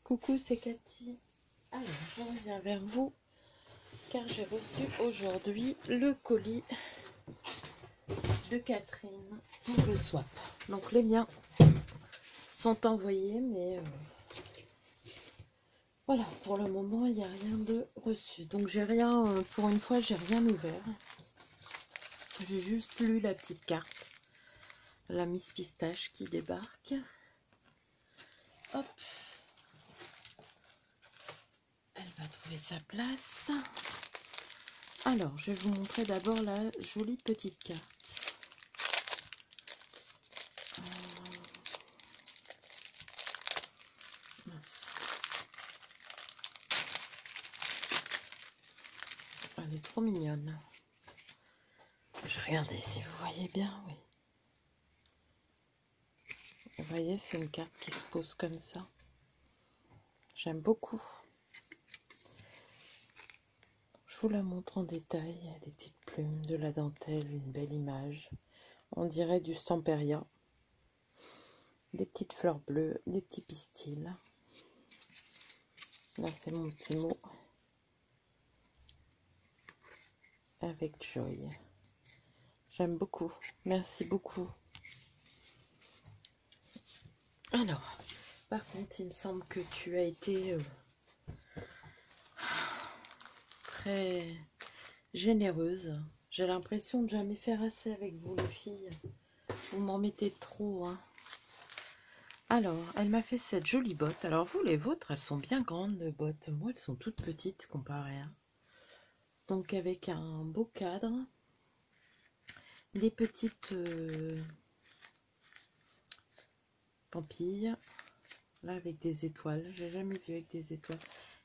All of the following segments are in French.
Coucou, c'est Cathy. Alors, je reviens vers vous car j'ai reçu aujourd'hui le colis de Catherine pour le swap. Donc les miens sont envoyés, mais voilà, pour le moment il n'y a rien de reçu. Donc j'ai rien, pour une fois j'ai rien ouvert. J'ai juste lu la petite carte, la Miss Pistache qui débarque. Hop, elle va trouver sa place. Alors, je vais vous montrer d'abord la jolie petite carte. Elle est trop mignonne. Je regarde si vous voyez bien, oui. Vous voyez, c'est une carte qui se pose comme ça. J'aime beaucoup. Je vous la montre en détail. Il y a des petites plumes, de la dentelle, une belle image. On dirait du Stamperia. Des petites fleurs bleues, des petits pistils. Là, c'est mon petit mot. Avec Joy. J'aime beaucoup. Merci beaucoup. Alors, par contre, il me semble que tu as été très généreuse. J'ai l'impression de jamais faire assez avec vous, les filles. Vous m'en mettez trop, hein. Alors, elle m'a fait cette jolie botte. Alors, vous, les vôtres, elles sont bien grandes, les bottes. Moi, elles sont toutes petites comparées. Hein. Donc, avec un beau cadre. Des petites pampilles. Là, avec des étoiles. J'ai jamais vu avec des étoiles.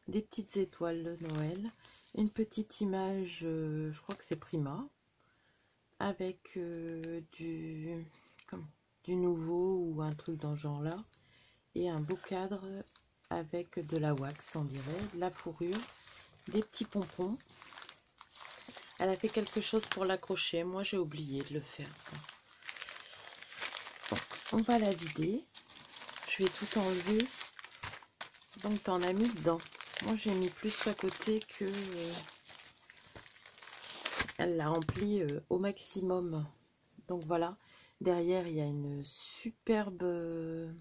Des petites étoiles de Noël. Une petite image, je crois que c'est Prima. Avec du nouveau ou un truc dans ce genre-là. Et un beau cadre avec de la wax, on dirait, de la fourrure, des petits pompons. Elle a fait quelque chose pour l'accrocher. Moi, j'ai oublié de le faire. Donc, on va la vider. Je vais tout enlever. Donc, t'en as mis dedans. Moi, j'ai mis plus à côté que... elle l'a rempli au maximum. Donc, voilà. Derrière, il y a une superbe...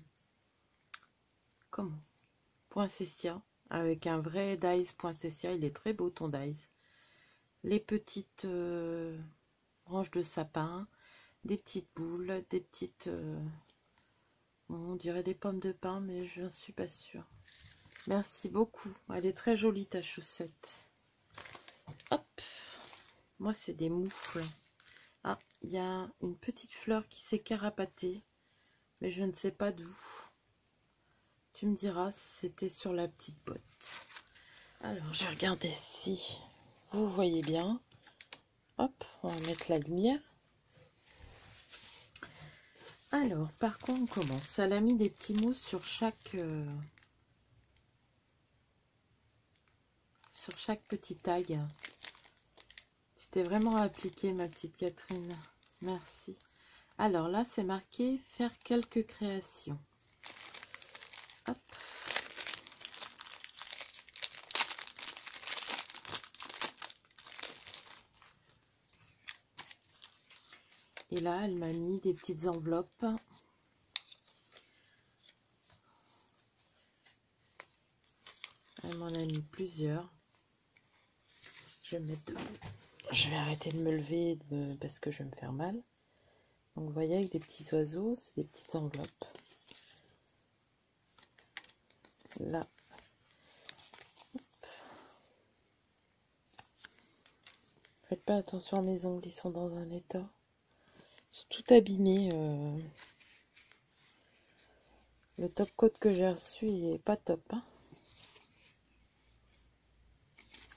comment? Poinsettia. Avec un vrai dice poinsettia. Il est très beau, ton dice. Les petites branches de sapin, des petites boules, des petites... on dirait des pommes de pin, mais je ne suis pas sûre. Merci beaucoup. Elle est très jolie, ta chaussette. Hop. Moi, c'est des moufles. Ah, il y a une petite fleur qui s'est carapatée, mais je ne sais pas d'où. Tu me diras si c'était sur la petite botte. Alors, je regarde ici. Vous voyez bien. Hop, on va mettre la lumière. Alors, par quoi on commence? Elle a mis des petits mots sur chaque petit tag. Tu t'es vraiment appliquée, ma petite Catherine. Merci. Alors là, c'est marqué « Faire quelques créations ». Hop. Et là, elle m'a mis des petites enveloppes. Elle m'en a mis plusieurs. Je vais me mettre debout. Je vais arrêter de me lever parce que je vais me faire mal. Donc, vous voyez, avec des petits oiseaux, c'est des petites enveloppes. Là. Faites pas attention à mes ongles, ils sont dans un état. Ils sont tout abîmés. Le top coat que j'ai reçu, il est pas top. Hein.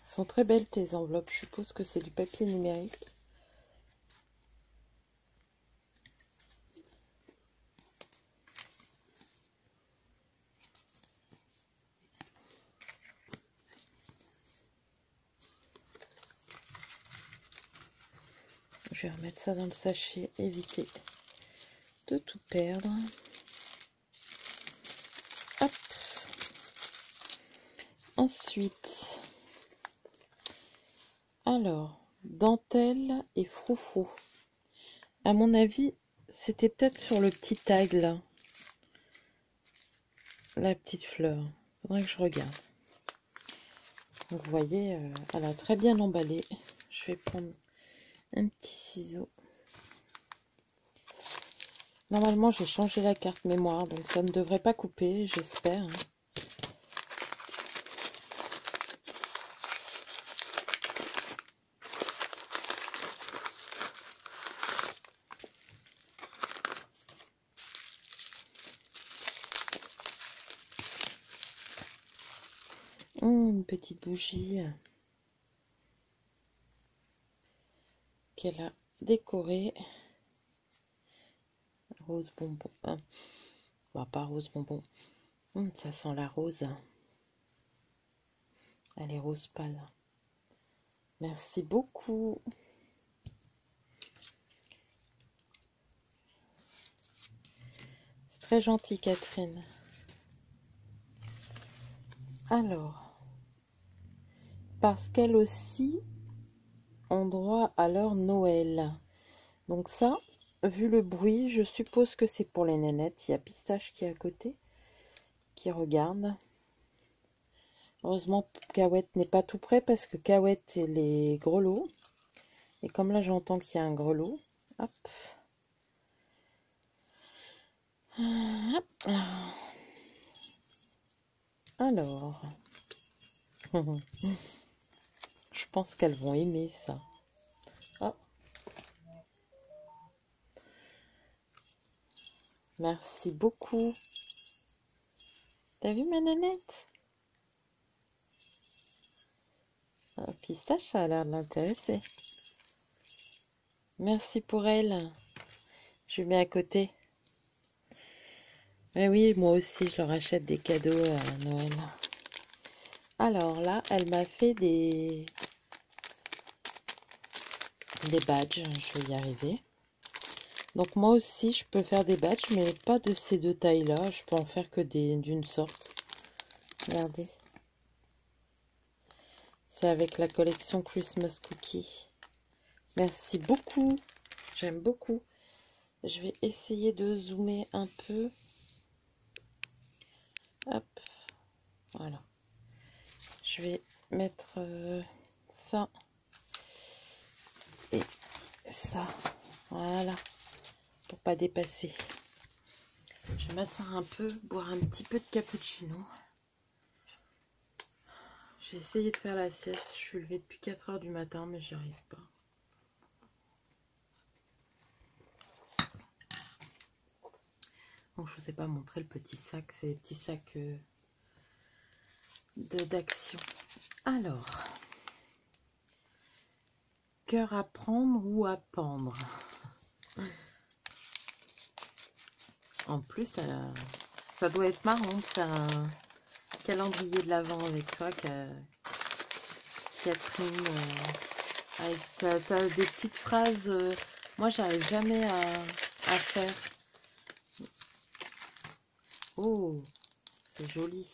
Elles sont très belles tes enveloppes. Je suppose que c'est du papier numérique. Je vais remettre ça dans le sachet, éviter de tout perdre. Hop. Ensuite, alors, dentelle et froufrou. À mon avis, c'était peut-être sur le petit tag là. La petite fleur. Faudrait que je regarde. Donc, vous voyez, elle a très bien emballé. Je vais prendre un petit ciseau. Normalement, j'ai changé la carte mémoire, donc ça ne devrait pas couper, j'espère. Une petite bougie qu'elle a décorée. Rose bonbon. Bah, pas rose bonbon. Ça sent la rose. Elle est rose pâle. Merci beaucoup. C'est très gentil, Catherine. Alors, parce qu'elles aussi ont droit à leur Noël. Donc ça, vu le bruit, je suppose que c'est pour les nénettes. Il y a Pistache qui est à côté, qui regarde. Heureusement, Cahouette n'est pas tout près parce que Cahouette est les grelots. Et comme là, j'entends qu'il y a un grelot. Hop. Hop. Alors. Je pense qu'elles vont aimer ça. Oh. Merci beaucoup. T'as vu ma nénette? Pistache, ça a l'air de l'intéresser. Merci pour elle. Je lui mets à côté. Mais oui, moi aussi, je leur achète des cadeaux à Noël. Alors là, elle m'a fait des badges. Je vais y arriver. Donc moi aussi, je peux faire des badges, mais pas de ces deux tailles-là. Je peux en faire que d'une sorte. Regardez. C'est avec la collection Christmas Cookie. Merci beaucoup. J'aime beaucoup. Je vais essayer de zoomer un peu. Hop. Voilà. Je vais mettre ça et ça. Voilà. Pour pas dépasser. Je vais m'asseoir un peu, boire un petit peu de cappuccino. J'ai essayé de faire la sieste. Je suis levée depuis 4 h du matin, mais j'y arrive pas. Bon, je vous ai pas montré le petit sac. C'est des petits sacs d'action. Alors, cœur à prendre ou à pendre. En plus, ça doit être marrant de faire un calendrier de l'Avent avec toi, Catherine. T'as des petites phrases. Moi, j'arrive jamais à faire. Oh, c'est joli.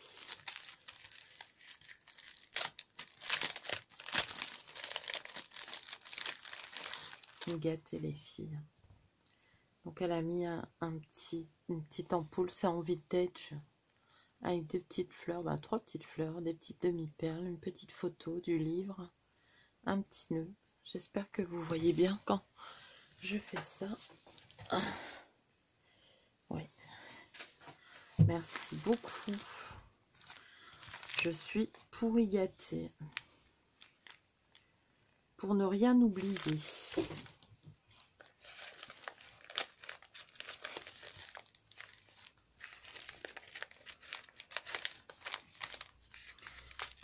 Gâter les filles. Donc elle a mis une petite ampoule, c'est en vintage, avec deux petites fleurs, 3 petites fleurs, des petites demi-perles, une petite photo du livre, un petit nœud. J'espère que vous voyez bien quand je fais ça. Oui. Merci beaucoup. Je suis pourri gâtée. Pour ne rien oublier.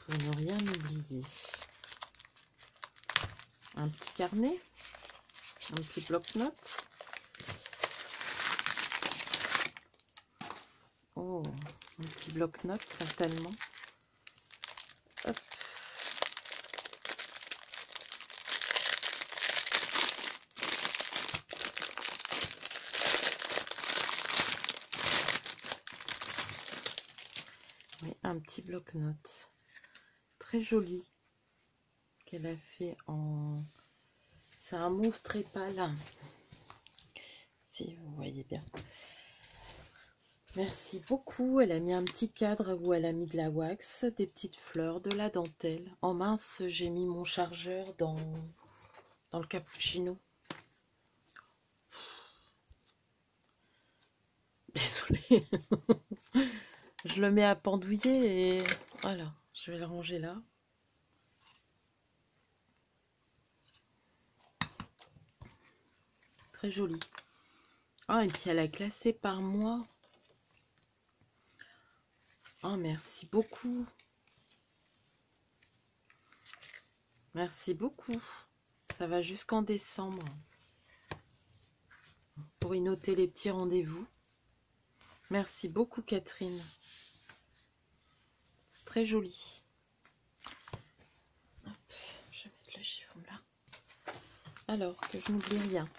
Pour ne rien oublier. Un petit carnet, un petit bloc-notes. Oh, un petit bloc-notes certainement. Hop. Oui, un petit bloc-notes. très joli qu'elle a fait en... C'est un mauve très pâle, si vous voyez bien. Merci beaucoup. Elle a mis un petit cadre où elle a mis de la wax, des petites fleurs, de la dentelle. En mince, j'ai mis mon chargeur dans le cappuccino. Désolée. Je le mets à pendouiller et voilà, je vais le ranger là. Très joli. Ah, et puis elle a classé par mois. Oh, merci beaucoup. Merci beaucoup. Ça va jusqu'en décembre. Pour y noter les petits rendez-vous. Merci beaucoup, Catherine. C'est très joli. Hop, je vais mettre le chiffon là. Alors, que je n'oublie rien.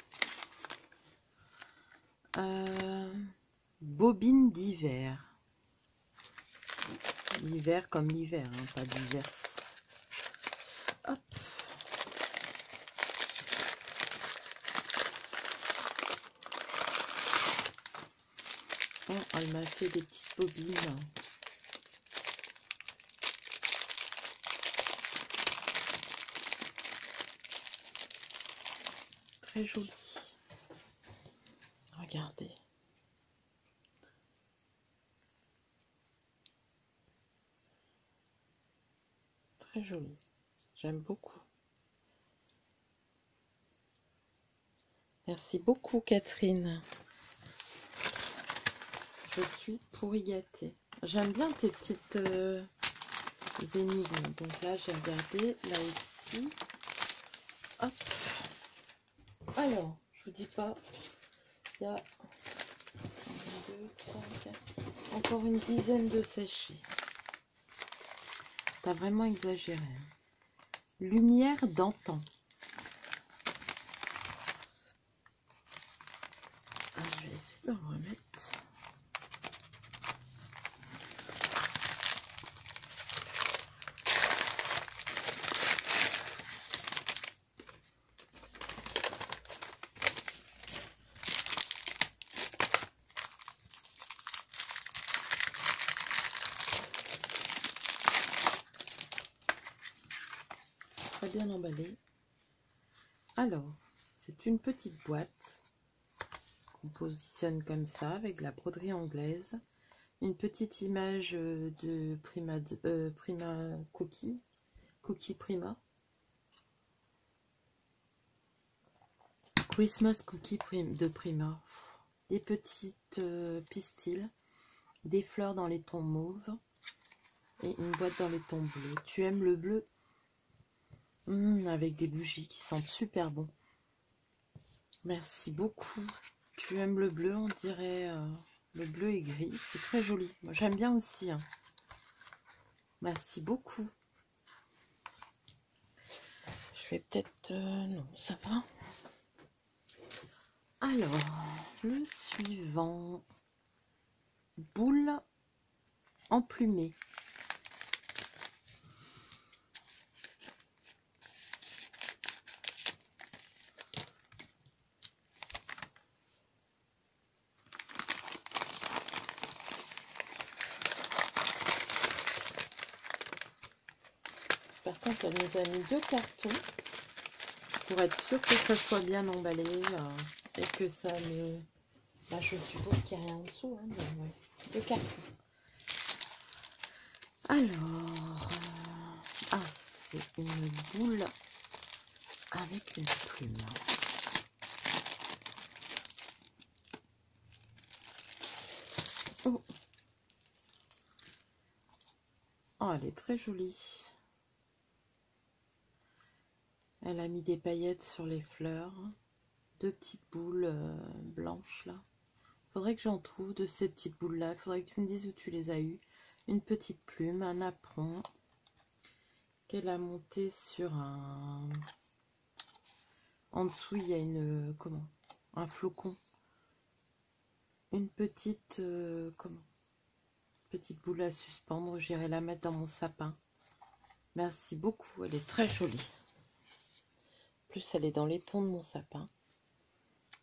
Bobine d'hiver. L'hiver comme l'hiver, hein, pas d'hiver. Hop. Oh, elle m'a fait des petites bobines. Très joli. Regardez. Très joli. J'aime beaucoup. Merci beaucoup, Catherine. Je suis pourri gâtée. J'aime bien tes petites énigmes. Donc là, j'ai regardé. Là aussi. Hop. Alors, je vous dis pas. Il y a 1, 2, 3, 4. Encore une dizaine de sachets. T'as vraiment exagéré. Lumière d'antan. Ah, je vais essayer d'en remettre. Très bien emballé. Alors, c'est une petite boîte qu'on positionne comme ça avec de la broderie anglaise. Une petite image de Prima Cookie Prima. Christmas Cookie de Prima. Des petites pistils, des fleurs dans les tons mauves et une boîte dans les tons bleus. Tu aimes le bleu? Avec des bougies qui sentent super bon. Merci beaucoup. Tu aimes le bleu, on dirait le bleu et gris. C'est très joli. Moi, j'aime bien aussi. Hein. Merci beaucoup. Je vais peut-être... non, ça va. Alors, le suivant. Boule emplumée. Par contre, elle nous a mis 2 cartons pour être sûr que ça soit bien emballé et que ça ne... Bah, je suppose qu'il n'y a rien en dessous. Hein, mais ouais. 2 cartons. Alors... ah, c'est une boule avec une plume. Oh. Oh, elle est très jolie. Elle a mis des paillettes sur les fleurs. 2 petites boules blanches là. Faudrait que j'en trouve de ces petites boules là. Faudrait que tu me dises où tu les as eues. Une petite plume, un apron qu'elle a monté sur un... En dessous, il y a une... comment? Un flocon. Une petite... comment? Petite boule à suspendre. J'irai la mettre dans mon sapin. Merci beaucoup, elle est très jolie. En plus, elle est dans les tons de mon sapin.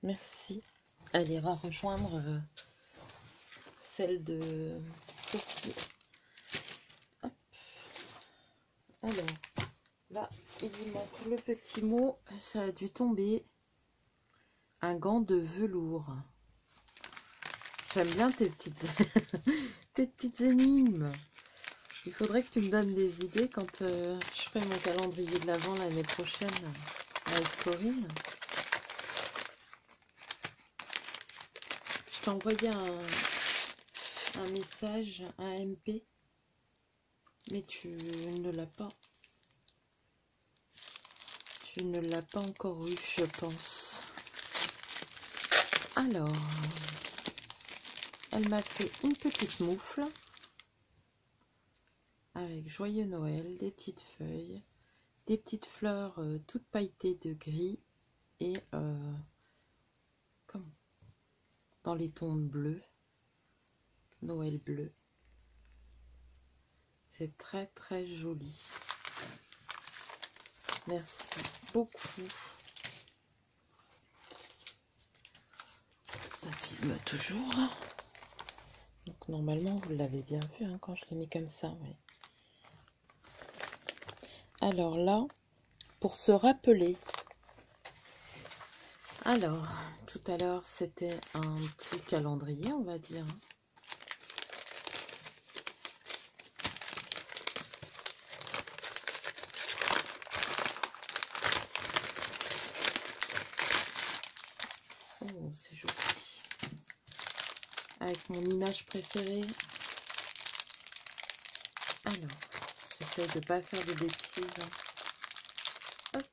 Merci. Elle ira rejoindre celle de Sophie. Hop. Alors, là, il lui manque le petit mot. Ça a dû tomber. Un gant de velours. J'aime bien tes petites, tes petites énigmes. Il faudrait que tu me donnes des idées quand je ferai mon calendrier de l'Avent l'année prochaine avec Corinne. Je t'ai envoyé un message, un MP, mais tu ne l'as pas. Tu ne l'as pas encore eu, je pense. Alors, elle m'a fait une petite moufle avec Joyeux Noël, des petites feuilles, des petites fleurs toutes pailletées de gris et comme dans les tons bleus, Noël bleu. C'est très très joli. Merci beaucoup. Ça filme toujours. Donc normalement vous l'avez bien vu hein, quand je l'ai mis comme ça. Ouais. Alors là, pour se rappeler. Alors, tout à l'heure c'était un petit calendrier on va dire. Oh, c'est joli. Avec mon image préférée. Alors, j'essaie de ne pas faire de bêtises. Hop.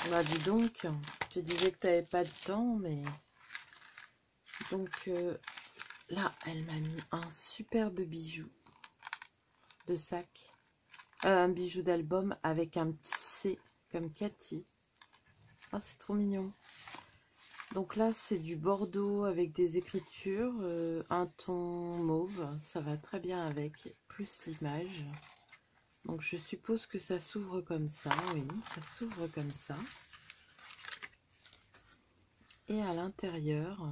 Bah dis donc, je disais que tu n'avais pas de temps, mais... Donc là, elle m'a mis un superbe bijou de sac. Un bijou d'album avec un petit C, comme Cathy. Ah, c'est trop mignon. Donc là, c'est du bordeaux avec des écritures, un ton mauve, ça va très bien avec, plus l'image. Donc je suppose que ça s'ouvre comme ça, oui, ça s'ouvre comme ça. Et à l'intérieur,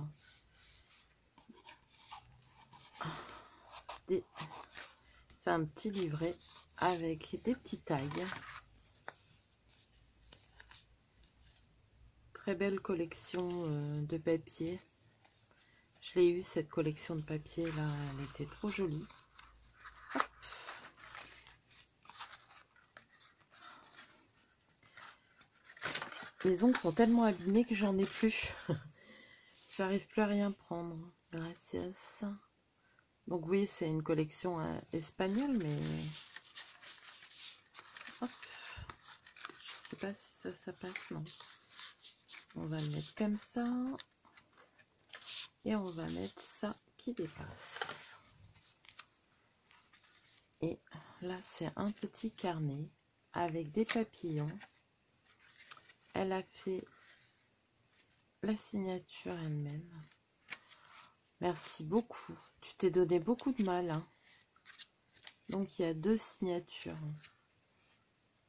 c'est un petit livret avec des petits tags. Très belle collection de papier. Je l'ai eu cette collection de papier là, elle était trop jolie. Hop. Les ongles sont tellement abîmés que j'en ai plus. J'arrive plus à rien prendre. Gracias. Donc oui, c'est une collection espagnole, mais hop. Je sais pas si ça passe, non. On va le mettre comme ça. Et on va mettre ça qui dépasse. Et là, c'est un petit carnet avec des papillons. Elle a fait la signature elle-même. Merci beaucoup. Tu t'es donné beaucoup de mal. Hein. Donc, il y a 2 signatures.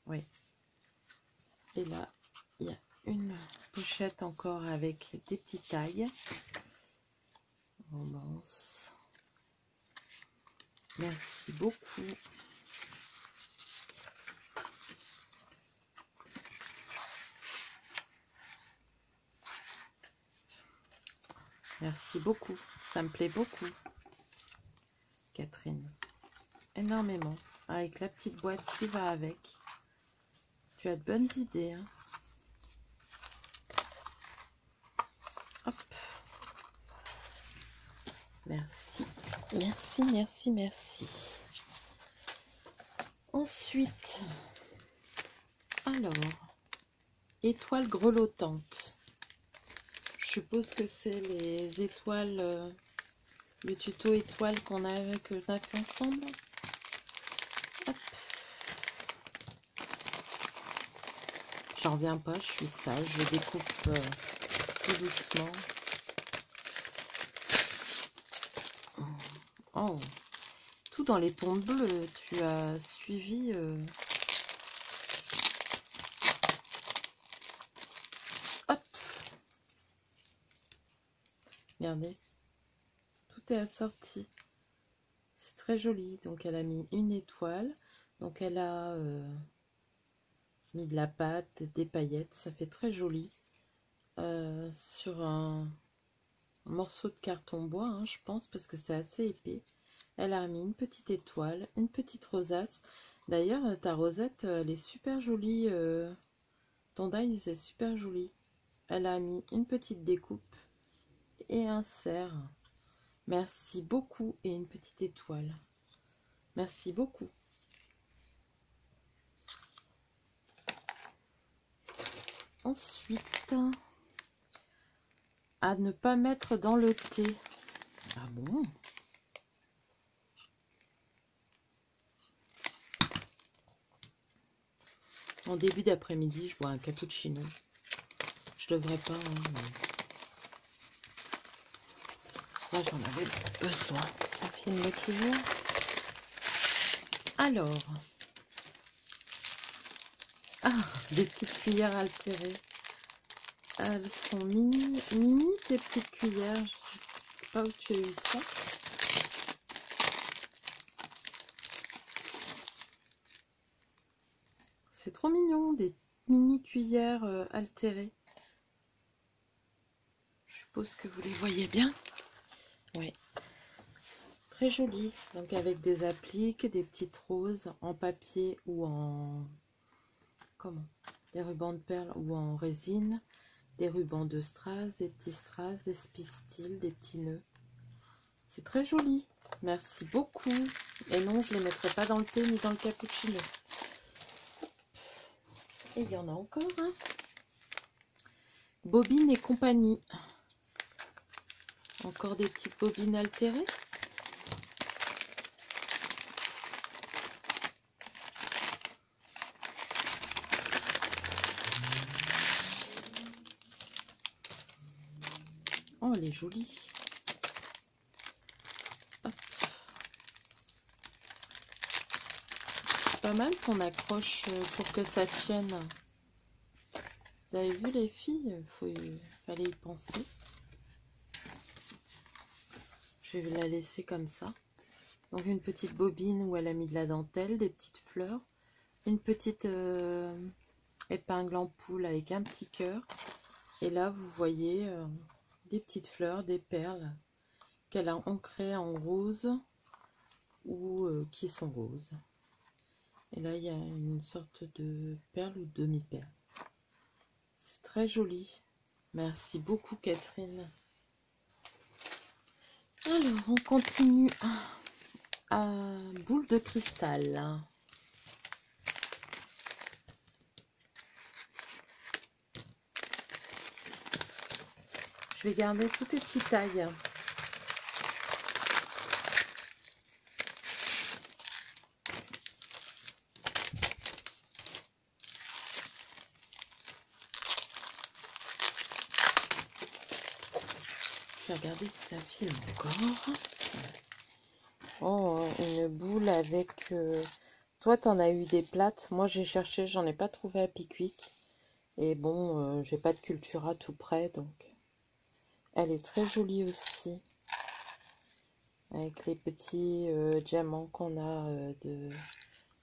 Oui. Et là, il y a une pochette encore avec des petits tags. Romance. Merci beaucoup. Merci beaucoup. Ça me plaît beaucoup. Catherine. Énormément. Avec la petite boîte qui va avec. Tu as de bonnes idées. Hein. Hop. Merci. Merci, merci, merci. Ensuite, alors, étoiles grelottantes. Je suppose que c'est les étoiles, le tuto étoiles qu'on a fait ensemble. Hop. J'en reviens pas, je suis sage, je découpe tout doucement. Oh, surtout dans les tons bleus, tu as suivi... Hop! Regardez, tout est assorti. C'est très joli. Donc elle a mis une étoile. Donc elle a mis de la pâte, des paillettes. Ça fait très joli. Sur un morceau de carton bois, hein, je pense, parce que c'est assez épais. Elle a mis une petite étoile, une petite rosace. D'ailleurs, ta rosette, elle est super jolie. Ton dies est super joli. Elle a mis une petite découpe et un cerf. Merci beaucoup. Et une petite étoile. Merci beaucoup. Ensuite, à ne pas mettre dans le thé. Ah bon? En début d'après-midi, je bois un cappuccino. Je devrais pas, hein, mais... Là, j'en avais besoin. Ça filme toujours. Alors. Ah, des petites cuillères altérées. Elles sont mini tes petites cuillères. Je sais pas où tu as eu ça. C'est trop mignon, des mini cuillères altérées. Je suppose que vous les voyez bien. Ouais. Très joli. Donc avec des appliques, des petites roses en papier ou en... Comment? Des rubans de perles ou en résine. Des rubans de strass, des petits strass, des pistils, des petits nœuds. C'est très joli. Merci beaucoup. Et non, je ne les mettrai pas dans le thé ni dans le cappuccino. Et il y en a encore un. Bobine et compagnie. Encore des petites bobines altérées. Oh, elle est jolie. Hop. C'est pas mal qu'on accroche pour que ça tienne. Vous avez vu les filles? Fallait y penser. Je vais la laisser comme ça. Donc une petite bobine où elle a mis de la dentelle, des petites fleurs. Une petite épingle en poule avec un petit cœur. Et là, vous voyez des petites fleurs, des perles qu'elle a ancrées en rose ou qui sont roses. Et là, il y a une sorte de perle ou demi-perle. C'est très joli. Merci beaucoup, Catherine. Alors, on continue à boule de cristal. Je vais garder toutes les petites tailles. Je vais regarder si ça filme encore. Oh, une boule avec... Toi, t'en as eu des plates. Moi, j'ai cherché, j'en ai pas trouvé à Pickwick. Et bon, j'ai pas de Cultura tout près, donc... Elle est très jolie aussi. Avec les petits diamants qu'on a de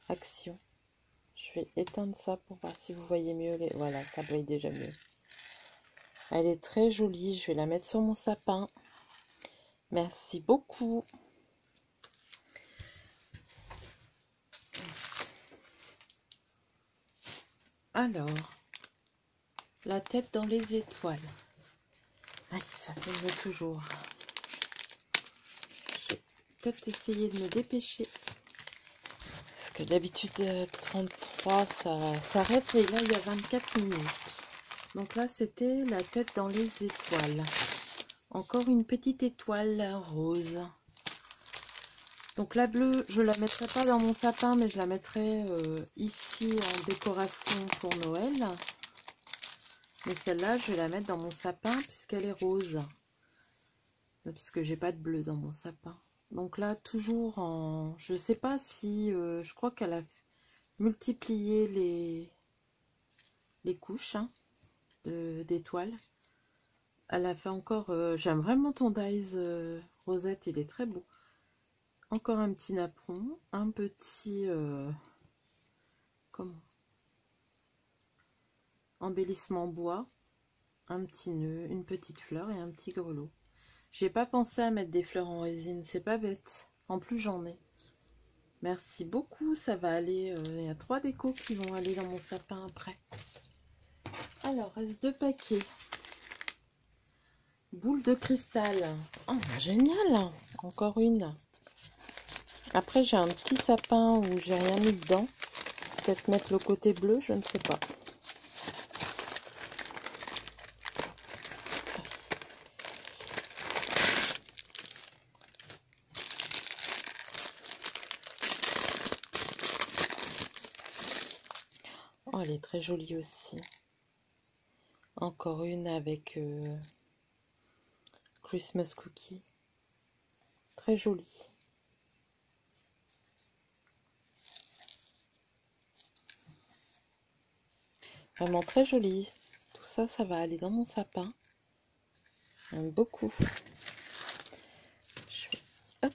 Action. Je vais éteindre ça pour voir si vous voyez mieux. Voilà, ça brille déjà mieux. Elle est très jolie. Je vais la mettre sur mon sapin. Merci beaucoup. Alors, la tête dans les étoiles. Aïe, ça filme toujours. Je vais peut-être essayer de me dépêcher. Parce que d'habitude, 33, ça s'arrête. Et là, il y a 24 minutes. Donc là, c'était la tête dans les étoiles. Encore une petite étoile rose. Donc la bleue, je la mettrai pas dans mon sapin, mais je la mettrai ici en décoration pour Noël. Mais celle-là, je vais la mettre dans mon sapin puisqu'elle est rose. Parce que j'ai pas de bleu dans mon sapin. Donc là, toujours en... Je sais pas si... je crois qu'elle a multiplié les couches hein, d'étoiles. Elle a fait encore... J'aime vraiment ton dies Rosette, il est très beau. Encore un petit napperon, un petit... comment? Embellissement bois, un petit nœud, une petite fleur et un petit grelot. J'ai pas pensé à mettre des fleurs en résine, c'est pas bête. En plus, j'en ai. Merci beaucoup, ça va aller. Il y a 3 décos qui vont aller dans mon sapin après. Alors, reste 2 paquets. Boule de cristal. Oh, génial! Encore une. Après, j'ai un petit sapin où j'ai rien mis dedans. Peut-être mettre le côté bleu, je ne sais pas. Oh, elle est très jolie aussi. Encore une avec Christmas Cookie. Très jolie. Vraiment très jolie. Tout ça, ça va aller dans mon sapin. J'aime beaucoup. Je vais... Hop.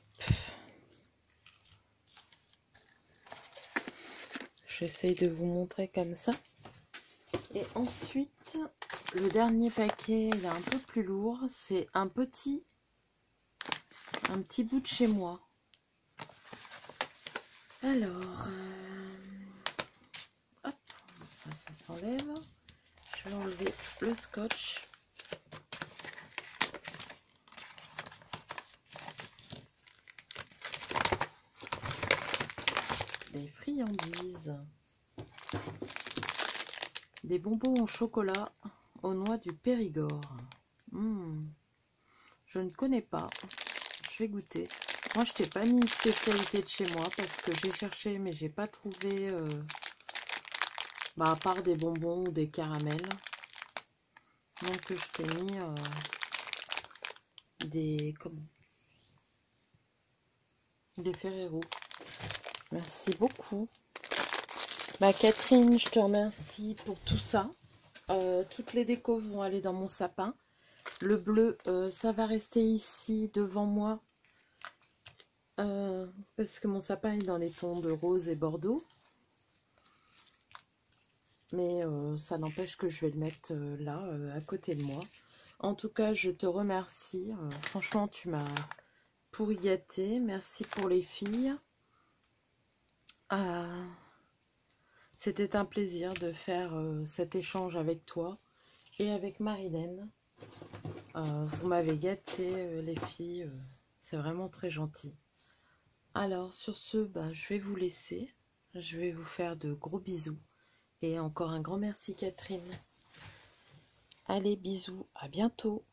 J'essaye de vous montrer comme ça. Et ensuite, le dernier paquet, il est un peu plus lourd. C'est un petit bout de chez moi. Alors, hop, ça s'enlève. Je vais enlever le scotch. Des friandises. Des bonbons au chocolat aux noix du Périgord. Je ne connais pas. Je vais goûter. Moi, je t'ai pas mis une spécialité de chez moi parce que j'ai cherché, mais j'ai pas trouvé, à part des bonbons ou des caramels. Donc, je t'ai mis des Ferrero. Merci beaucoup. Catherine, je te remercie pour tout ça. Toutes les décos vont aller dans mon sapin. Le bleu, ça va rester ici devant moi. Parce que mon sapin est dans les tons de rose et bordeaux. Mais ça n'empêche que je vais le mettre là, à côté de moi. En tout cas, je te remercie. Franchement, tu m'as pourri gâté. Merci pour les filles. C'était un plaisir de faire cet échange avec toi et avec Marilène. Vous m'avez gâté, les filles. C'est vraiment très gentil. Alors, sur ce, je vais vous laisser. Je vais vous faire de gros bisous. Et encore un grand merci, Catherine. Allez, bisous. À bientôt.